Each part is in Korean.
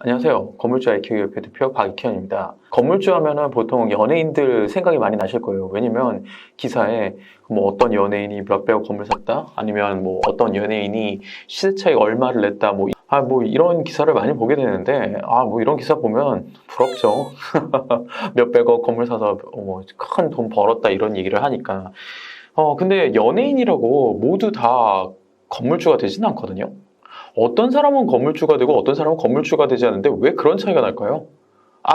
안녕하세요. 건물주 IQ 협회 대표 박익현입니다. 건물주 하면은 보통 연예인들 생각이 많이 나실 거예요. 왜냐면 기사에 뭐 어떤 연예인이 몇백억 건물 샀다? 아니면 뭐 어떤 연예인이 시세 차익 얼마를 냈다? 뭐 이런 기사를 많이 보게 되는데, 뭐 이런 기사 보면 부럽죠. 몇백억 건물 사서 큰 돈 벌었다 이런 얘기를 하니까. 근데 연예인이라고 모두 다 건물주가 되진 않거든요. 어떤 사람은 건물주가 되고 어떤 사람은 건물주가 되지 않는데 왜 그런 차이가 날까요?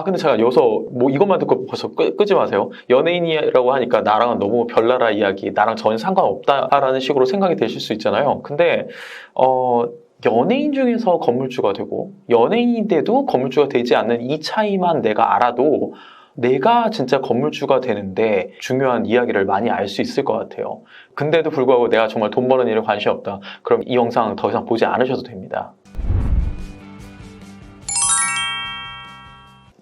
근데 제가 여기서 뭐 이것만 듣고 벌써 끄지 마세요. 연예인이라고 하니까 나랑은 너무 별나라 이야기, 나랑 전혀 상관없다라는 식으로 생각이 되실 수 있잖아요. 근데 연예인 중에서 건물주가 되고 연예인인데도 건물주가 되지 않는 이 차이만 내가 알아도 내가 진짜 건물주가 되는데 중요한 이야기를 많이 알 수 있을 것 같아요. 근데도 불구하고 내가 정말 돈 버는 일에 관심이 없다. 그럼 이 영상 더 이상 보지 않으셔도 됩니다.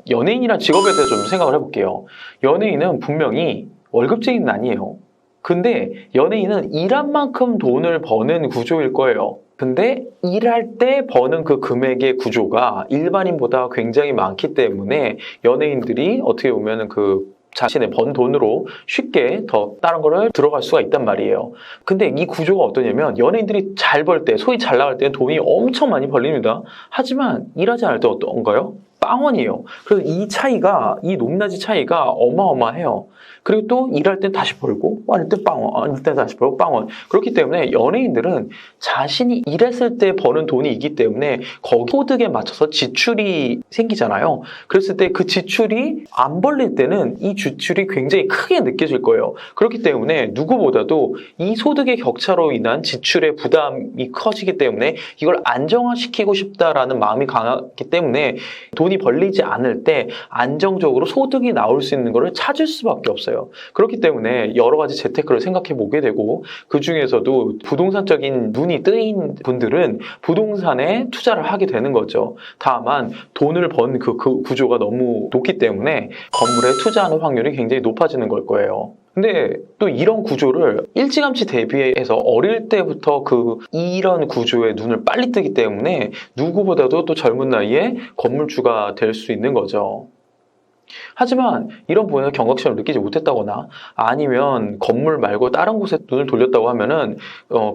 연예인이란 직업에 대해서 좀 생각을 해볼게요. 연예인은 분명히 월급쟁이는 아니에요. 근데 연예인은 일한 만큼 돈을 버는 구조일 거예요. 근데 일할 때 버는 그 금액의 구조가 일반인보다 굉장히 많기 때문에 연예인들이 어떻게 보면 그 자신의 번 돈으로 쉽게 더 다른 거를 들어갈 수가 있단 말이에요. 근데 이 구조가 어떠냐면 연예인들이 잘 벌 때, 소위 잘 나갈 때는 돈이 엄청 많이 벌립니다. 하지만 일하지 않을 때 어떤가요? 빵원이에요. 그래서 이 높낮이 차이가 어마어마해요. 그리고 또 일할 땐 다시 벌고, 할 때 빵원, 할 때 다시 벌고 빵원. 그렇기 때문에 연예인들은 자신이 일했을 때 버는 돈이 있기 때문에 거기 소득에 맞춰서 지출이 생기잖아요. 그랬을 때 그 지출이 안 벌릴 때는 이 지출이 굉장히 크게 느껴질 거예요. 그렇기 때문에 누구보다도 이 소득의 격차로 인한 지출의 부담이 커지기 때문에 이걸 안정화시키고 싶다라는 마음이 강하기 때문에 돈이 벌리지 않을 때 안정적으로 소득이 나올 수 있는 것을 찾을 수밖에 없어요. 그렇기 때문에 여러 가지 재테크를 생각해 보게 되고 그 중에서도 부동산적인 눈이 뜨인 분들은 부동산에 투자를 하게 되는 거죠. 다만 돈을 번 그 구조가 너무 높기 때문에 건물에 투자하는 확률이 굉장히 높아지는 걸 거예요. 근데 또 이런 구조를 일찌감치 대비해서 어릴 때부터 이런 구조에 눈을 빨리 뜨기 때문에 누구보다도 또 젊은 나이에 건물주가 될 수 있는 거죠. 하지만 이런 부분에서 경각심을 느끼지 못했다거나 아니면 건물 말고 다른 곳에 눈을 돌렸다고 하면은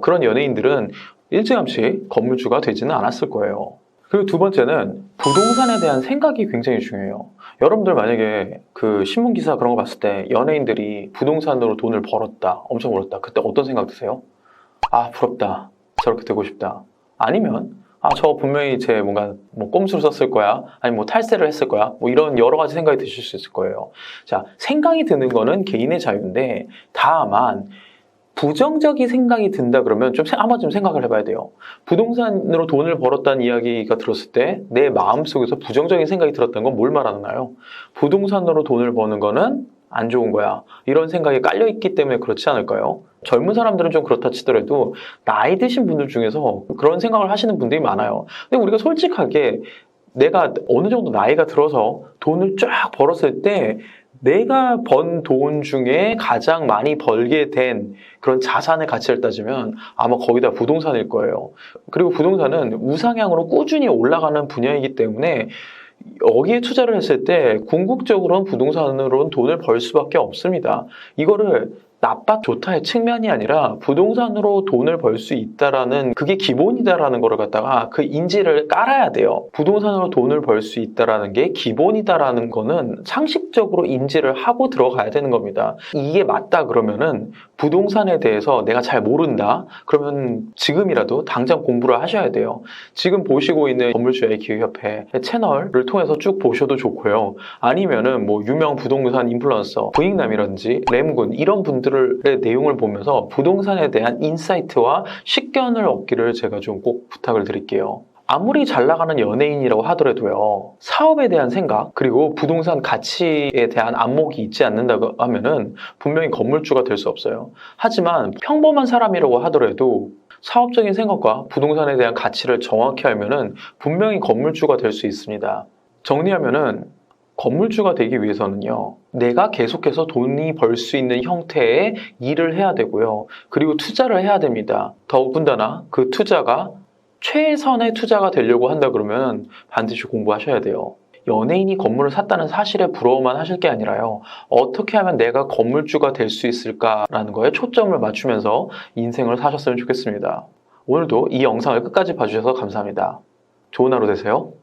그런 연예인들은 일찌감치 건물주가 되지는 않았을 거예요. 그리고 두 번째는 부동산에 대한 생각이 굉장히 중요해요. 여러분들 만약에 그 신문 기사 그런 거 봤을 때 연예인들이 부동산으로 돈을 벌었다, 엄청 벌었다. 그때 어떤 생각 드세요? 부럽다. 저렇게 되고 싶다. 아니면 저 분명히 제 뭔가 꼼수를 썼을 거야. 아니면 탈세를 했을 거야. 이런 여러 가지 생각이 드실 수 있을 거예요. 자, 생각이 드는 거는 개인의 자유인데 다만 부정적인 생각이 든다 그러면 한번 좀 생각을 해봐야 돼요. 부동산으로 돈을 벌었다는 이야기가 들었을 때 내 마음속에서 부정적인 생각이 들었다는 건 뭘 말하나요? 부동산으로 돈을 버는 거는 안 좋은 거야. 이런 생각이 깔려있기 때문에 그렇지 않을까요? 젊은 사람들은 좀 그렇다 치더라도 나이 드신 분들 중에서 그런 생각을 하시는 분들이 많아요. 근데 우리가 솔직하게 내가 어느 정도 나이가 들어서 돈을 쫙 벌었을 때 내가 번 돈 중에 가장 많이 벌게 된 그런 자산의 가치를 따지면 아마 거의 다 부동산일 거예요. 그리고 부동산은 우상향으로 꾸준히 올라가는 분야이기 때문에 여기에 투자를 했을 때 궁극적으로는 부동산으로는 돈을 벌 수밖에 없습니다. 이거를 나빠 좋다의 측면이 아니라 부동산으로 돈을 벌 수 있다라는 그게 기본이다라는 거를 갖다가 그 인지를 깔아야 돼요. 부동산으로 돈을 벌 수 있다라는 게 기본이다라는 거는 상식적으로 인지를 하고 들어가야 되는 겁니다. 이게 맞다 그러면은 부동산에 대해서 내가 잘 모른다 그러면 지금이라도 당장 공부를 하셔야 돼요. 지금 보시고 있는 건물주의 기획협회 채널을 통해서 쭉 보셔도 좋고요. 아니면은 유명 부동산 인플루언서 부익남이라든지 램군 이런 분들의 내용을 보면서 부동산에 대한 인사이트와 식견을 얻기를 제가 좀 꼭 부탁을 드릴게요. 아무리 잘 나가는 연예인이라고 하더라도요, 사업에 대한 생각, 그리고 부동산 가치에 대한 안목이 있지 않는다고 하면은 분명히 건물주가 될 수 없어요. 하지만 평범한 사람이라고 하더라도 사업적인 생각과 부동산에 대한 가치를 정확히 알면은 분명히 건물주가 될 수 있습니다. 정리하면은 건물주가 되기 위해서는요, 내가 계속해서 돈이 벌 수 있는 형태의 일을 해야 되고요. 그리고 투자를 해야 됩니다. 더군다나 그 투자가 최선의 투자가 되려고 한다 그러면 반드시 공부하셔야 돼요. 연예인이 건물을 샀다는 사실에 부러워만 하실 게 아니라요. 어떻게 하면 내가 건물주가 될 수 있을까라는 거에 초점을 맞추면서 인생을 사셨으면 좋겠습니다. 오늘도 이 영상을 끝까지 봐주셔서 감사합니다. 좋은 하루 되세요.